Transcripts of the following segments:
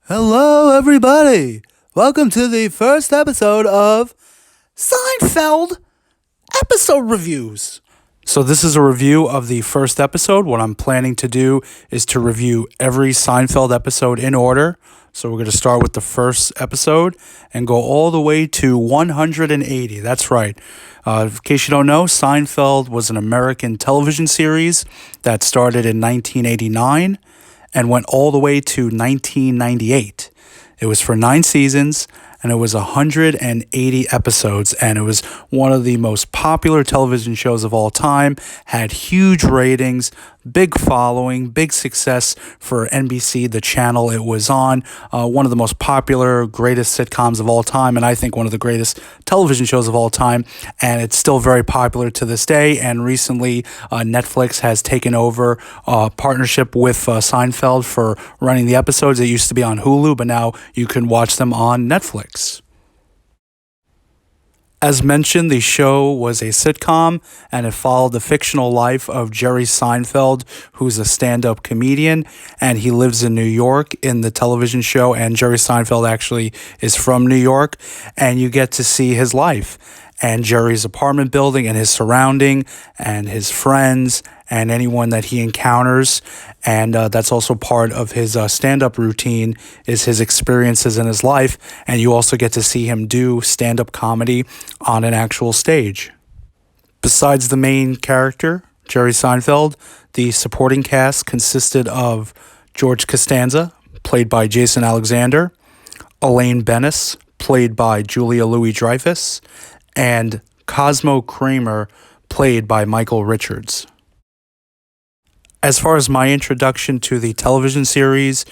Hello, everybody. Welcome to the first episode of Seinfeld episode reviews. So this is a review of the first episode. What I'm planning to do is to review every Seinfeld episode in order. So we're going to start with the first episode and go all the way to 180. That's right. In case you don't know, Seinfeld was an American television series that started in 1989 and went all the way to 1998. It was for 9 seasons, and it was 180 episodes, and it was one of the most popular television shows of all time, had huge ratings, big following, big success for NBC, the channel it was on, one of the most popular, greatest sitcoms of all time, and I think one of the greatest television shows of all time, and it's still very popular to this day, and recently Netflix has taken over a partnership with Seinfeld for running the episodes. It used to be on Hulu, but now you can watch them on Netflix. As mentioned, the show was a sitcom, and it followed the fictional life of Jerry Seinfeld, who's a stand-up comedian, and he lives in New York in the television show, and Jerry Seinfeld actually is from New York, and you get to see his life and Jerry's apartment building and his surrounding and his friends and anyone that he encounters. And that's also part of his stand-up routine, is his experiences in his life. And you also get to see him do stand-up comedy on an actual stage. Besides the main character, Jerry Seinfeld, the supporting cast consisted of George Costanza, played by Jason Alexander, Elaine Bennis, played by Julia Louis-Dreyfus, and Cosmo Kramer, played by Michael Richards. As far as my introduction to the television series,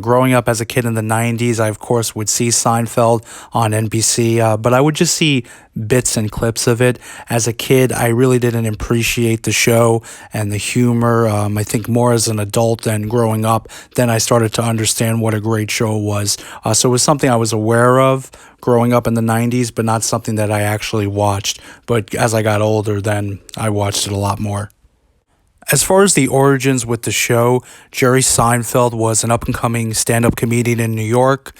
growing up as a kid in the 90s, I, of course, would see Seinfeld on NBC, but I would just see bits and clips of it. As a kid, I really didn't appreciate the show and the humor. I think more as an adult and growing up, then I started to understand what a great show was. So it was something I was aware of growing up in the 90s, but not something that I actually watched. But as I got older, then I watched it a lot more. As far as the origins with the show, Jerry Seinfeld was an up-and-coming stand-up comedian in New York,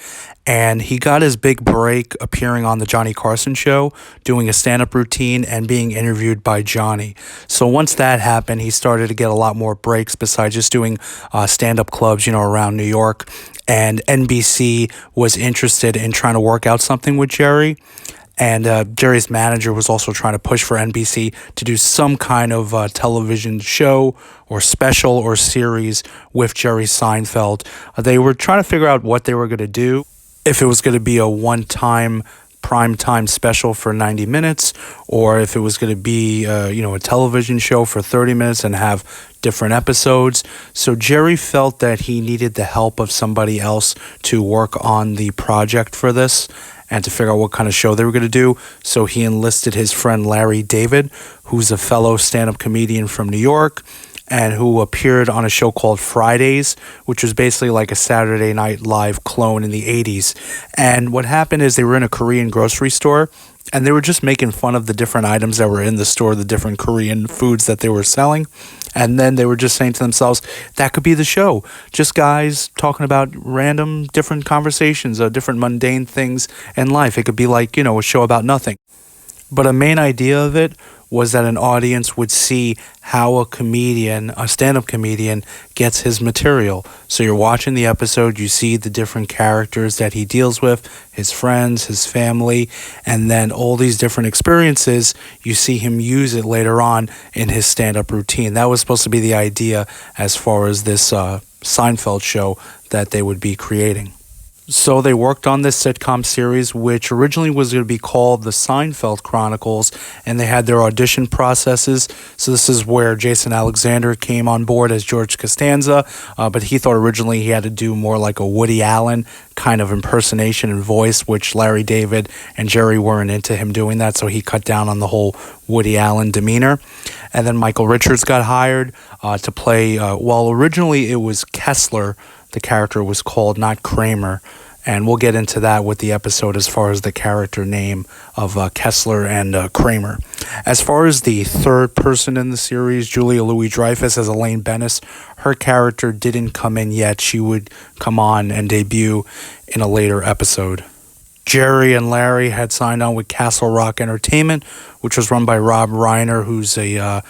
and he got his big break appearing on the Johnny Carson show, doing a stand-up routine and being interviewed by Johnny. So once that happened, he started to get a lot more breaks besides just doing stand-up clubs, around New York. And NBC was interested in trying to work out something with Jerry. And Jerry's manager was also trying to push for NBC to do some kind of television show or special or series with Jerry Seinfeld. They were trying to figure out what they were going to do, if it was going to be a one-time primetime special for 90 minutes, or if it was going to be, a television show for 30 minutes and have different episodes. So Jerry felt that he needed the help of somebody else to work on the project for this and to figure out what kind of show they were going to do. So he enlisted his friend Larry David, who's a fellow stand-up comedian from New York, and who appeared on a show called Fridays, which was basically like a Saturday Night Live clone in the 80s. And what happened is they were in a Korean grocery store, and they were just making fun of the different items that were in the store, the different Korean foods that they were selling. And then they were just saying to themselves, that could be the show. Just guys talking about random different conversations, different mundane things in life. It could be like, a show about nothing. But a main idea of it was that an audience would see how a stand-up comedian gets his material. So you're watching the episode, you see the different characters that he deals with, his friends, his family, and then all these different experiences, you see him use it later on in his stand-up routine. That was supposed to be the idea as far as this Seinfeld show that they would be creating. So they worked on this sitcom series, which originally was going to be called the Seinfeld Chronicles, and they had their audition processes. So this is where Jason Alexander came on board as George Costanza, but he thought originally he had to do more like a Woody Allen kind of impersonation and voice, which Larry David and Jerry weren't into him doing that, so he cut down on the whole Woody Allen demeanor. And then Michael Richards got hired to play, originally it was Kessler, the character was called, not Kramer. And we'll get into that with the episode as far as the character name of Kessler and Kramer. As far as the third person in the series, Julia Louis-Dreyfus as Elaine Bennis, her character didn't come in yet. She would come on and debut in a later episode. Jerry and Larry had signed on with Castle Rock Entertainment, which was run by Rob Reiner, who's a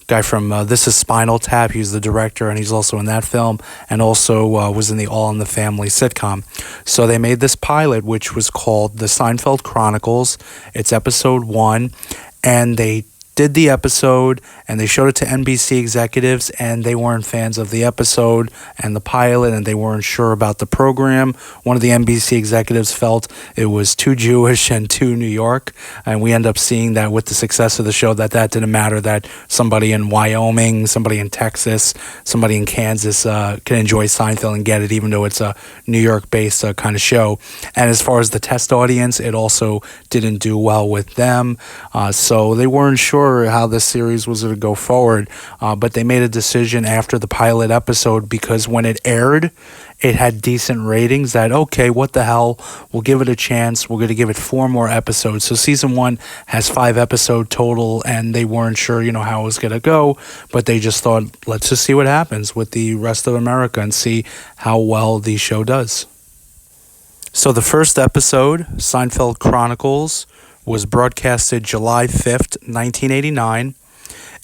guy from This Is Spinal Tap. He's the director, and he's also in that film, and also was in the All in the Family sitcom. So they made this pilot, which was called The Seinfeld Chronicles. It's episode 1, and they did the episode, and they showed it to NBC executives, and they weren't fans of the episode and the pilot, and they weren't sure about the program. One of the NBC executives felt it was too Jewish and too New York, and we end up seeing that with the success of the show that didn't matter, that somebody in Wyoming, somebody in Texas, somebody in Kansas can enjoy Seinfeld and get it, even though it's a New York-based kind of show. And as far as the test audience, it also didn't do well with them, so they weren't sure how this series was going to go forward, but they made a decision after the pilot episode, because when it aired, it had decent ratings, that, okay, what the hell, we'll give it a chance. We're going to give it 4 more episodes. So season 1 has 5 episodes total, and they weren't sure, how it was going to go, but they just thought, let's just see what happens with the rest of America and see how well the show does. So the first episode, Seinfeld Chronicles, was broadcasted July 5th, 1989.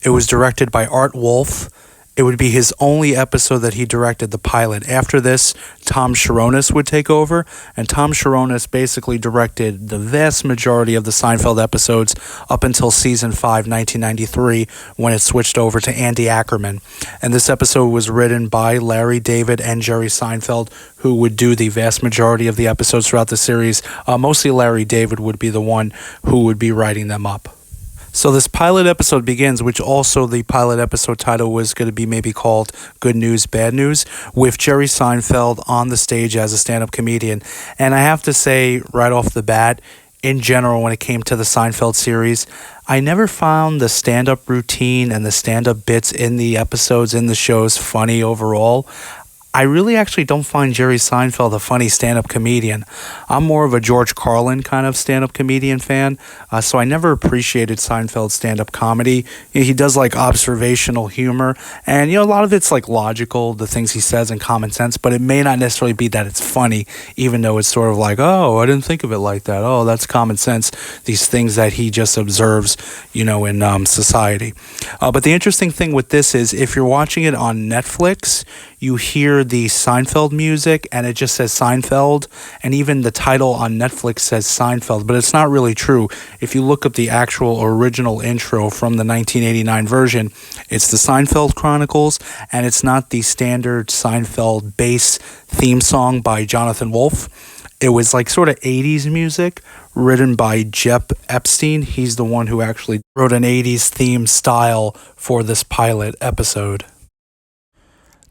It was directed by Art Wolfe. It would be his only episode that he directed, the pilot. After this, Tom Sharonis would take over, and Tom Sharonis basically directed the vast majority of the Seinfeld episodes up until season 5, 1993, when it switched over to Andy Ackerman. And this episode was written by Larry David and Jerry Seinfeld, who would do the vast majority of the episodes throughout the series. Mostly Larry David would be the one who would be writing them up. So this pilot episode begins, which also the pilot episode title was going to be maybe called Good News, Bad News, with Jerry Seinfeld on the stage as a stand-up comedian. And I have to say right off the bat, in general, when it came to the Seinfeld series, I never found the stand-up routine and the stand-up bits in the episodes, in the shows, funny overall. I really actually don't find Jerry Seinfeld a funny stand-up comedian. I'm more of a George Carlin kind of stand-up comedian fan, so I never appreciated Seinfeld's stand-up comedy. He does like observational humor, and a lot of it's like logical, the things he says, and common sense, but it may not necessarily be that it's funny, even though it's sort of like, oh, I didn't think of it like that. Oh, that's common sense. These things that he just observes, in society. But the interesting thing with this is, if you're watching it on Netflix, you hear the Seinfeld music, and it just says Seinfeld, and even the title on Netflix says Seinfeld, but it's not really true. If you look up the actual original intro from the 1989 version, it's the Seinfeld Chronicles, and it's not the standard Seinfeld bass theme song by Jonathan Wolfe. It was like sort of 80s music written by Jeff Epstein. He's the one who actually wrote an 80s theme style for this pilot episode.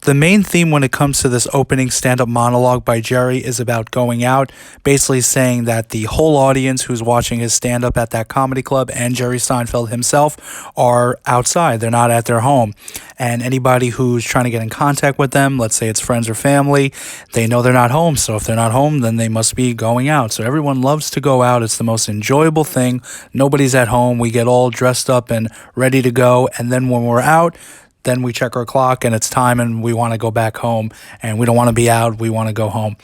The main theme when it comes to this opening stand-up monologue by Jerry is about going out, basically saying that the whole audience who's watching his stand-up at that comedy club and Jerry Seinfeld himself are outside. They're not at their home. And anybody who's trying to get in contact with them, let's say it's friends or family, they know they're not home. So if they're not home, then they must be going out. So everyone loves to go out. It's the most enjoyable thing. Nobody's at home. We get all dressed up and ready to go. And then when we're out, then we check our clock and it's time and we want to go back home, and we don't want to be out, we want to go home.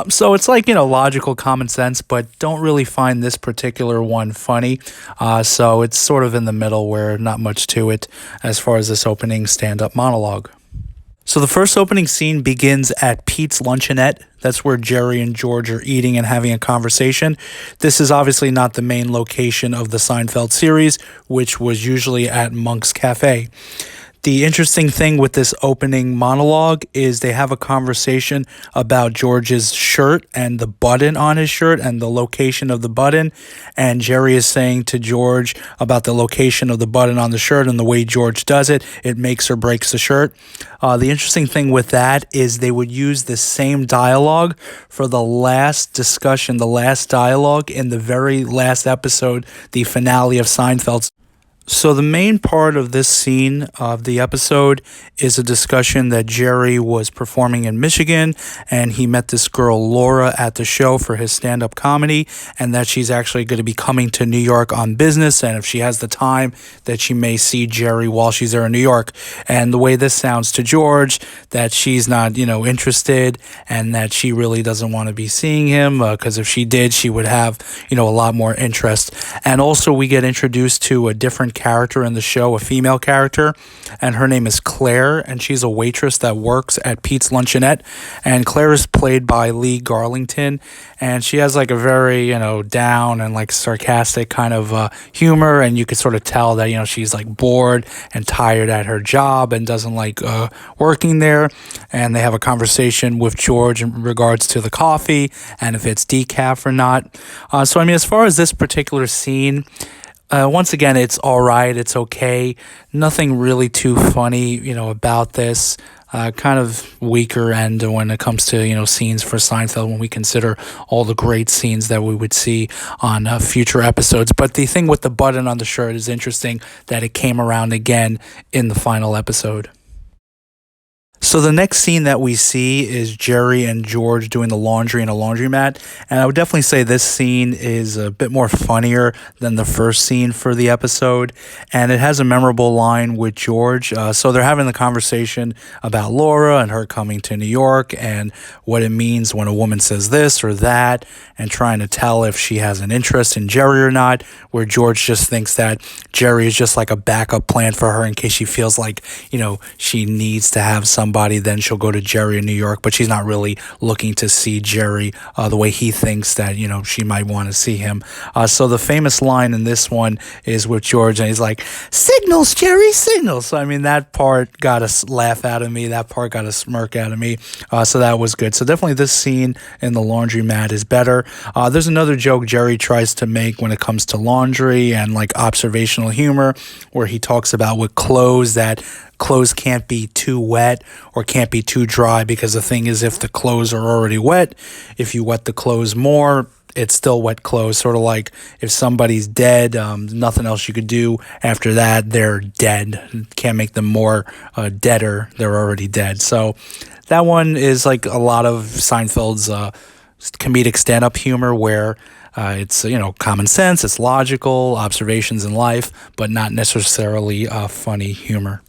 So it's like, logical common sense, but don't really find this particular one funny. So it's sort of in the middle where not much to it as far as this opening stand-up monologue. So the first opening scene begins at Pete's Luncheonette. That's where Jerry and George are eating and having a conversation. This is obviously not the main location of the Seinfeld series, which was usually at Monk's Cafe. The interesting thing with this opening monologue is they have a conversation about George's shirt and the button on his shirt and the location of the button. And Jerry is saying to George about the location of the button on the shirt and the way George does it. It makes or breaks the shirt. The interesting thing with that is they would use the same dialogue for the last discussion, the last dialogue in the very last episode, the finale of Seinfeld. So, the main part of this scene of the episode is a discussion that Jerry was performing in Michigan and he met this girl, Laura, at the show for his stand up comedy, and that she's actually going to be coming to New York on business. And if she has the time, that she may see Jerry while she's there in New York. And the way this sounds to George, that she's not, interested and that she really doesn't want to be seeing him because if she did, she would have, a lot more interest. And also, we get introduced to a different character in the show, a female character, and her name is Claire, and she's a waitress that works at Pete's Luncheonette, and Claire is played by Lee Garlington, and she has like a very, down and like sarcastic kind of humor, and you could sort of tell that, she's like bored and tired at her job and doesn't like working there, and they have a conversation with George in regards to the coffee and if it's decaf or not. So, as far as this particular scene, once again, it's all right. It's okay. Nothing really too funny, about this. Kind of weaker end when it comes to, scenes for Seinfeld when we consider all the great scenes that we would see on future episodes. But the thing with the button on the shirt is interesting that it came around again in the final episode. So the next scene that we see is Jerry and George doing the laundry in a laundromat, and I would definitely say this scene is a bit more funnier than the first scene for the episode, and it has a memorable line with George. So they're having the conversation about Laura and her coming to New York and what it means when a woman says this or that, and trying to tell if she has an interest in Jerry or not, where George just thinks that Jerry is just like a backup plan for her in case she feels like, she needs to have somebody, then she'll go to Jerry in New York, but she's not really looking to see Jerry the way he thinks that, she might want to see him. So the famous line in this one is with George, and he's like, "Signals, Jerry, signals." So, that part got a laugh out of me. That part got a smirk out of me. So that was good. So definitely this scene in the laundromat is better. There's another joke Jerry tries to make when it comes to laundry and like observational humor, where he talks about with clothes that clothes can't be too wet or can't be too dry, because the thing is, if the clothes are already wet, if you wet the clothes more, it's still wet clothes. Sort of like if somebody's dead, nothing else you could do after that, they're dead. Can't make them more deader, they're already dead. So that one is like a lot of Seinfeld's comedic stand-up humor, where it's common sense, it's logical observations in life, but not necessarily funny humor.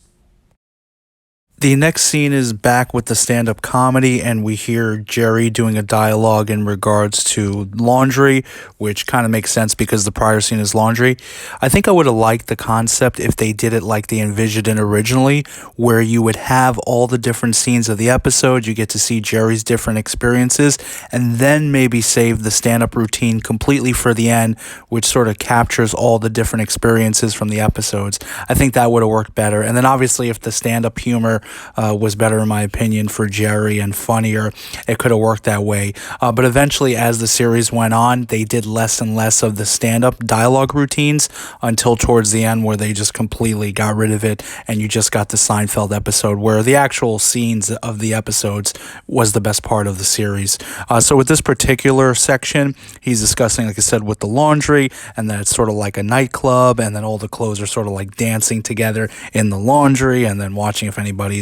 The next scene is back with the stand-up comedy, and we hear Jerry doing a dialogue in regards to laundry, which kind of makes sense because the prior scene is laundry. I think I would have liked the concept if they did it like they envisioned it originally, where you would have all the different scenes of the episode, you get to see Jerry's different experiences, and then maybe save the stand-up routine completely for the end, which sort of captures all the different experiences from the episodes. I think that would have worked better. And then obviously if the stand-up humor was better, in my opinion, for Jerry and funnier, it could have worked that way. But eventually, as the series went on, they did less and less of the stand-up dialogue routines until towards the end, where they just completely got rid of it, and you just got the Seinfeld episode, where the actual scenes of the episodes was the best part of the series. So with this particular section, he's discussing, like I said, with the laundry, and that it's sort of like a nightclub, and then all the clothes are sort of like dancing together in the laundry, and then watching if anybody's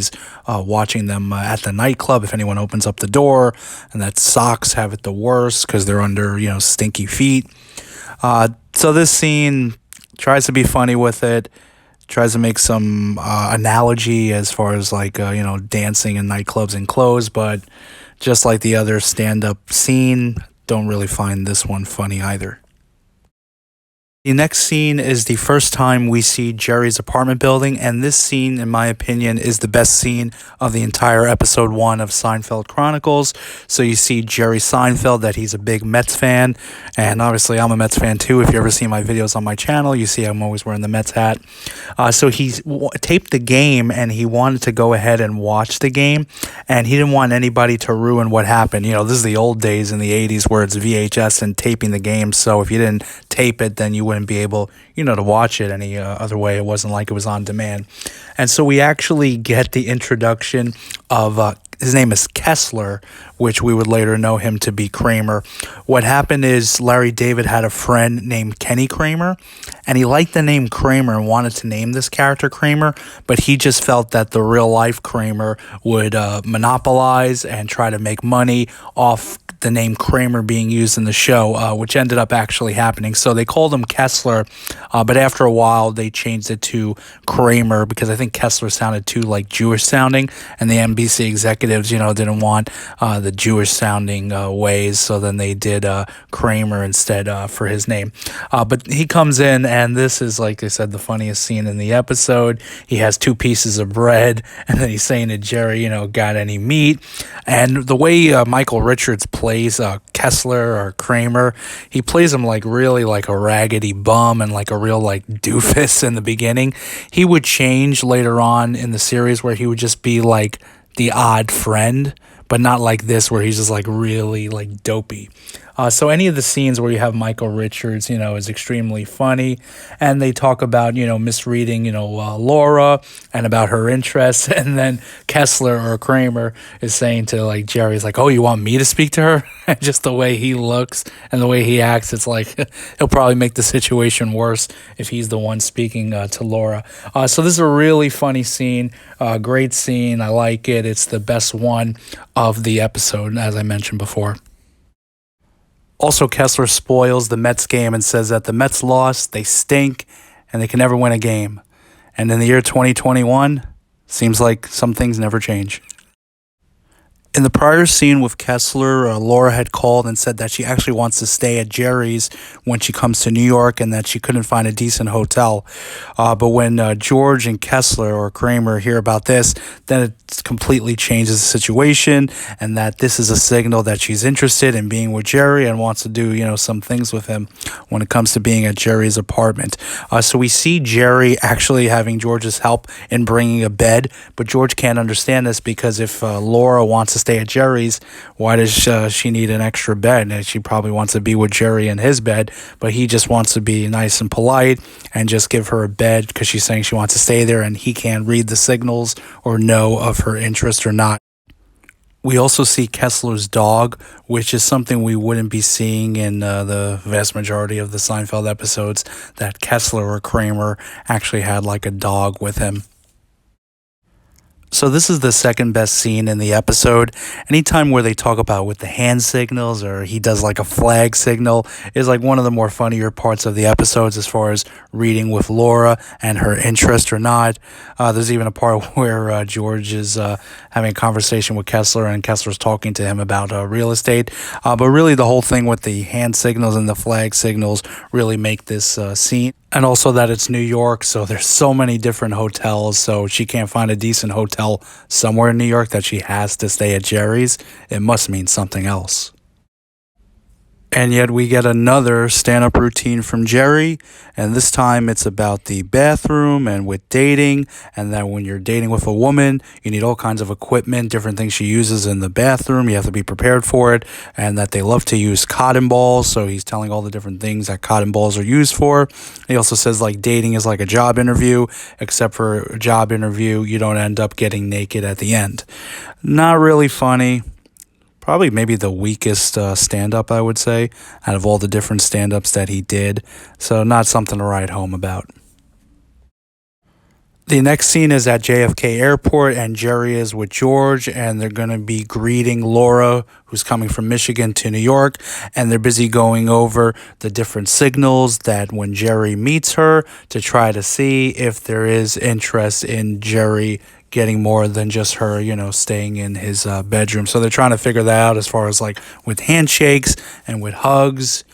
watching them at the nightclub, if anyone opens up the door, and that socks have it the worst because they're under, stinky feet. So this scene tries to be funny with it, tries to make some analogy as far as like, dancing in nightclubs and clothes, but just like the other stand-up scene, don't really find this one funny either. The next scene is the first time we see Jerry's apartment building, and this scene, in my opinion, is the best scene of the entire episode 1 of Seinfeld Chronicles. So you see Jerry Seinfeld, that he's a big Mets fan, and obviously I'm a Mets fan too. If you ever see my videos on my channel, you see I'm always wearing the Mets hat. So he's taped the game, and he wanted to go ahead and watch the game, and he didn't want anybody to ruin what happened. This is the old days in the 80s where it's VHS and taping the game, so if you didn't tape it, then you wouldn't wouldn't be able, to watch it any other way. It wasn't like it was on demand. And so we actually get the introduction of his name is Kessler, which we would later know him to be Kramer. What happened is Larry David had a friend named Kenny Kramer, and he liked the name Kramer and wanted to name this character Kramer, but he just felt that the real life Kramer would monopolize and try to make money off the name Kramer being used in the show, which ended up actually happening. So they called him Kessler, but after a while they changed it to Kramer because I think Kessler sounded too like Jewish sounding, and the NBC executives, didn't want the Jewish sounding ways, so then they did Kramer instead for his name. But he comes in, and this is, like I said, the funniest scene in the episode. He has 2 pieces of bread, and then he's saying to Jerry, got any meat? And the way Michael Richards plays Kessler or Kramer, he plays him like really like a raggedy bum and like a real like doofus in the beginning. He would change later on in the series where he would just be like the odd friend, but not like this where he's just like really like dopey. So any of the scenes where you have Michael Richards, is extremely funny. And they talk about, misreading, Laura and about her interests. And then Kessler or Kramer is saying to like Jerry's like, oh, you want me to speak to her? And just the way he looks and the way he acts, it's like he'll probably make the situation worse if he's the one speaking to Laura. So this is a really funny scene, great scene. I like it. It's the best one of the episode, as I mentioned before. Also, Kessler spoils the Mets game and says that the Mets lost, they stink, and they can never win a game. And in the year 2021, seems like some things never change. In the prior scene with Kessler, Laura had called and said that she actually wants to stay at Jerry's when she comes to New York and that she couldn't find a decent hotel. But when George and Kessler or Kramer hear about this, then it completely changes the situation, and that this is a signal that she's interested in being with Jerry and wants to do, some things with him when it comes to being at Jerry's apartment. So we see Jerry actually having George's help in bringing a bed, but George can't understand this because if Laura wants to stay at Jerry's, why does she need an extra bed? And she probably wants to be with Jerry in his bed, but he just wants to be nice and polite and just give her a bed because she's saying she wants to stay there, and he can't read the signals or know of her interest or not. We also see Kessler's dog, which is something we wouldn't be seeing in the vast majority of the Seinfeld episodes, that Kessler or Kramer actually had like a dog with him. So this is the second best scene in the episode. Anytime where they talk about with the hand signals or he does like a flag signal is like one of the more funnier parts of the episodes as far as reading with Laura and her interest or not. There's even a part where George is having a conversation with Kessler and Kessler's talking to him about real estate. But really the whole thing with the hand signals and the flag signals really make this scene. And also that it's New York, so there's so many different hotels, so she can't find a decent hotel somewhere in New York that she has to stay at Jerry's. It must mean something else. And yet we get another stand-up routine from Jerry, and this time it's about the bathroom and with dating, and that when you're dating with a woman, you need all kinds of equipment, different things she uses in the bathroom. You have to be prepared for it, and that they love to use cotton balls, so he's telling all the different things that cotton balls are used for. He also says like dating is like a job interview, except for a job interview, you don't end up getting naked at the end. Not really funny. Probably maybe the weakest stand-up, I would say, out of all the different stand-ups that he did. So not something to write home about. The next scene is at JFK Airport, and Jerry is with George, and they're going to be greeting Laura, who's coming from Michigan to New York, and they're busy going over the different signals that when Jerry meets her to try to see if there is interest in Jerry getting more than just her, staying in his bedroom. So they're trying to figure that out as far as like with handshakes and with hugs,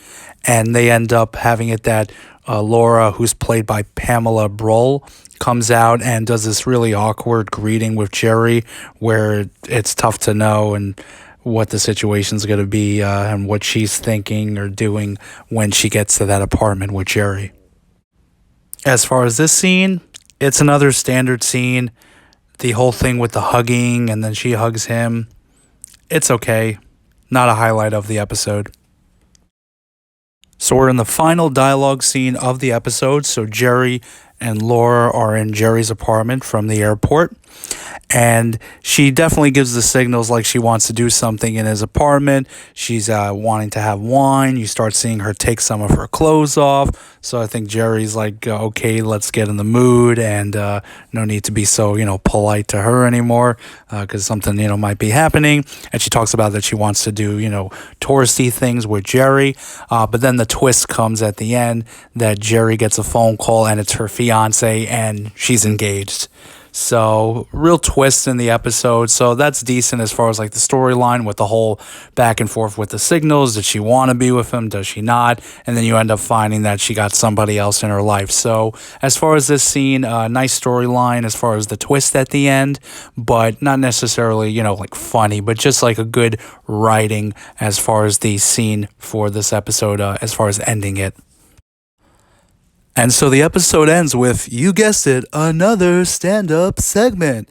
and they end up having it that Laura, who's played by Pamela Broll, comes out and does this really awkward greeting with Jerry where it's tough to know and what the situation's going to be and what she's thinking or doing when she gets to that apartment with Jerry. As far as this scene, it's another standard scene. The whole thing with the hugging and then she hugs him, it's okay. Not a highlight of the episode. So So we're in the final dialogue scene of the episode. So Jerry and Laura are in Jerry's apartment from the airport. And she definitely gives the signals like she wants to do something in his apartment. She's wanting to have wine. You start seeing her take some of her clothes off. So I think Jerry's like, okay, let's get in the mood, and no need to be so, polite to her anymore, because something, might be happening. And she talks about that she wants to do, touristy things with Jerry. But then the twist comes at the end that Jerry gets a phone call and it's her fiance and she's engaged. So real twist in the episode. So that's decent as far as like the storyline with the whole back and forth with the signals. Did she want to be with him? Does she not? And then you end up finding that she got somebody else in her life. So as far as this scene, nice storyline as far as the twist at the end, but not necessarily, like funny, but just like a good writing as far as the scene for this episode, as far as ending it. And so the episode ends with, you guessed it, another stand-up segment.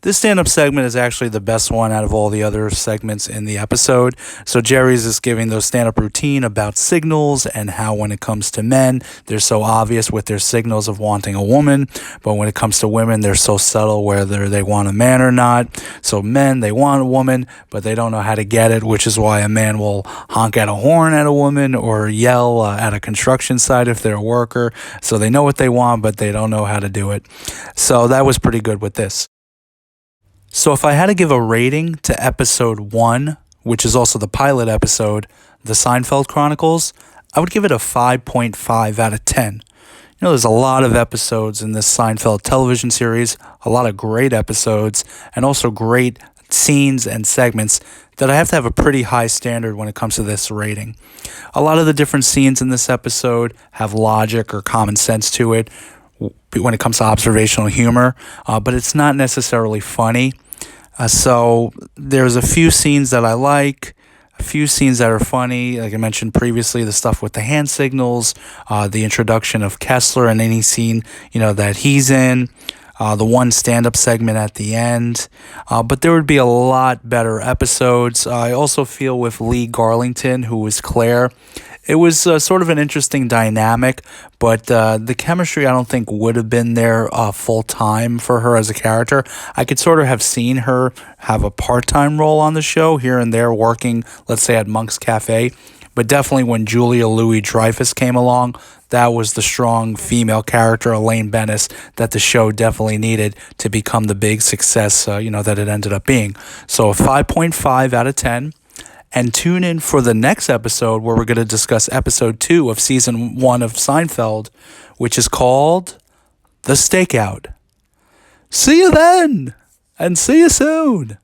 This stand-up segment is actually the best one out of all the other segments in the episode. So Jerry's just giving those stand-up routine about signals and how when it comes to men, they're so obvious with their signals of wanting a woman. But when it comes to women, they're so subtle whether they want a man or not. So men, they want a woman, but they don't know how to get it, which is why a man will honk at a horn at a woman or yell at a construction site if they're a worker. So they know what they want, but they don't know how to do it. So that was pretty good with this. So if I had to give a rating to episode 1, which is also the pilot episode, the Seinfeld Chronicles, I would give it a 5.5 out of 10. There's a lot of episodes in this Seinfeld television series, a lot of great episodes, and also great scenes and segments that I have to have a pretty high standard when it comes to this rating. A lot of the different scenes in this episode have logic or common sense to it when it comes to observational humor, but it's not necessarily funny. So there's a few scenes that I like, a few scenes that are funny. Like I mentioned previously, the stuff with the hand signals, the introduction of Kessler and any scene, that he's in, the one stand-up segment at the end. But there would be a lot better episodes. I also feel with Lee Garlington, who was Claire, it was sort of an interesting dynamic, but the chemistry I don't think would have been there full time for her as a character. I could sort of have seen her have a part-time role on the show here and there working, let's say, at Monk's Cafe. But definitely when Julia Louis-Dreyfus came along, that was the strong female character, Elaine Bennis, that the show definitely needed to become the big success, that it ended up being. So a 5.5 out of 10. And tune in for the next episode where we're going to discuss episode 2 of season 1 of Seinfeld, which is called The Stakeout. See you then, and see you soon.